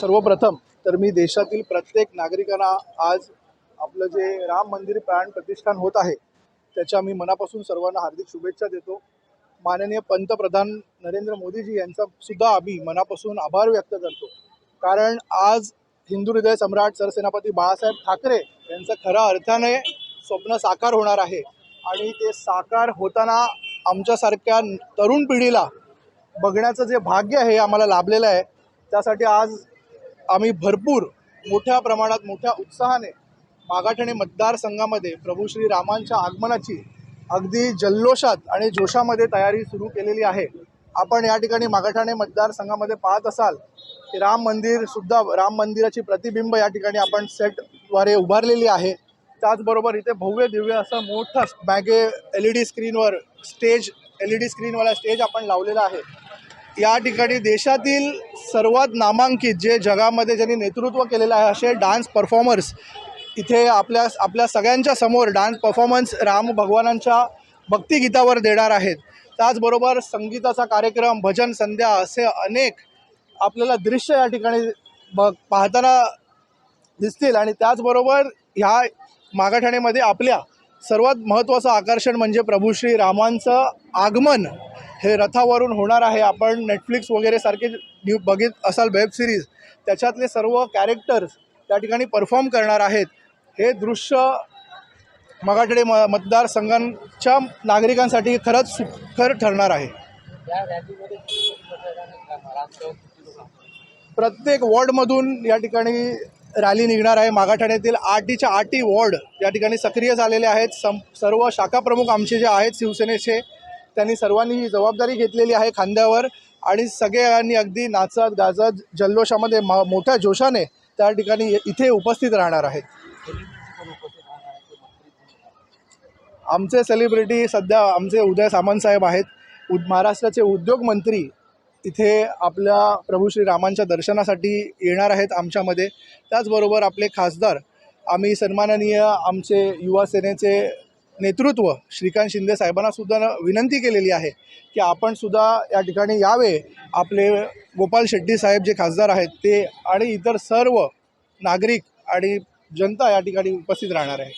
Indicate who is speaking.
Speaker 1: सर्वप्रथम तर मी देशातील प्रत्येक नागरिकांना आज आपलं जे राम मंदिर प्राण प्रतिष्ठान होत आहे त्याच्या मी मनापासून सर्वांना हार्दिक शुभेच्छा देतो। माननीय पंतप्रधान नरेंद्र मोदीजी यांचा सुद्धा आम्ही मनापासून आभार व्यक्त करतो, कारण आज हिंदू हृदय सम्राट सरसेनापती बाळासाहेब ठाकरे यांचं खऱ्या अर्थाने स्वप्न साकार होणार आहे आणि ते साकार होताना आमच्यासारख्या तरुण पिढीला बघण्याचं जे भाग्य आहे आम्हाला लाभलेलं आहे। त्यासाठी आज आम्ही भरपूर मोठ्या प्रमाणात मोठ्या उत्साहाने मागाठाणे मतदारसंघामध्ये प्रभू श्री रामांच्या आगमनाची अगदी जल्लोषात आणि जोशामध्ये तयारी सुरू केलेली आहे। आपण या ठिकाणी मागाठाणे मतदारसंघामध्ये पाहत असाल की राम मंदिराची प्रतिबिंब या ठिकाणी आपण सेटद्वारे उभारलेली आहे। त्याचबरोबर इथे भव्य दिव्य असं मोठं मागे LED स्क्रीनवर LED स्क्रीनवाला स्टेज आपण लावलेला आहे। या ठिकाणी देशातील सर्वात नामांकित जे जगामध्ये ज्यांनी नेतृत्व केलेलं आहे असे डान्स परफॉर्मर्स इथे आपल्या सगळ्यांच्या समोर डान्स परफॉर्मन्स राम भगवानांच्या भक्तिगीतावर देणार आहेत। त्याचबरोबर संगीताचा कार्यक्रम, भजन संध्या असे अनेक आपल्याला दृश्य या ठिकाणी पाहताना दिसतील। आणि त्याचबरोबर ह्या मागाठाणेमध्ये आपल्या सर्वात महत्त्वाचं आकर्षण म्हणजे प्रभू श्री रामांचं आगमन हे रथावरून होणार आहे। आपण नेटफ्लिक्स वगैरे सारखे बघित असाल वेब सिरीज, त्याच्यातले सर्व कॅरेक्टर्स त्या ठिकाणी परफॉर्म करणार आहेत। हे दृश्य मागाठाणे मतदारसंघाच्या नागरिकांसाठी खरंच सुखकर ठरणार आहे। प्रत्येक वॉर्डमधून या ठिकाणी रॅली निघणार आहे। मागाठाण्यातील 8च्या 8 वॉर्ड या ठिकाणी सक्रिय झालेले आहेत। सर्व शाखा प्रमुख आमचे जे आहेत शिवसेनेचे, त्यांनी सर्वांनी ही जबाबदारी घेतलेली आहे खांद्यावर आणि सगळ्यांनी अगदी नाचत गाजत जल्लोषामध्ये मोठ्या जोशाने त्या ठिकाणी इथे उपस्थित राहणार आहेत। आमचे सेलिब्रिटी सध्या आमचे उदय सामंत साहेब आहेत, महाराष्ट्राचे उद्योग मंत्री इथे आपल्या प्रभू श्री रामांच्या दर्शनासाठी येणार आहेत आमच्यामध्ये। त्याचबरोबर आपले खासदार, आम्ही सन्माननीय आमचे युवा सेनेचे नेतृत्व श्रीकांत शिंदे साहेबांना सुद्धा विनंती केलेली आहे की आपण सुद्धा या ठिकाणी यावे। आपले गोपाल शेट्टी साहेब जे खासदार आहेत ते आणि इतर सर्व नागरिक आणि जनता या ठिकाणी उपस्थित राहणार आहे।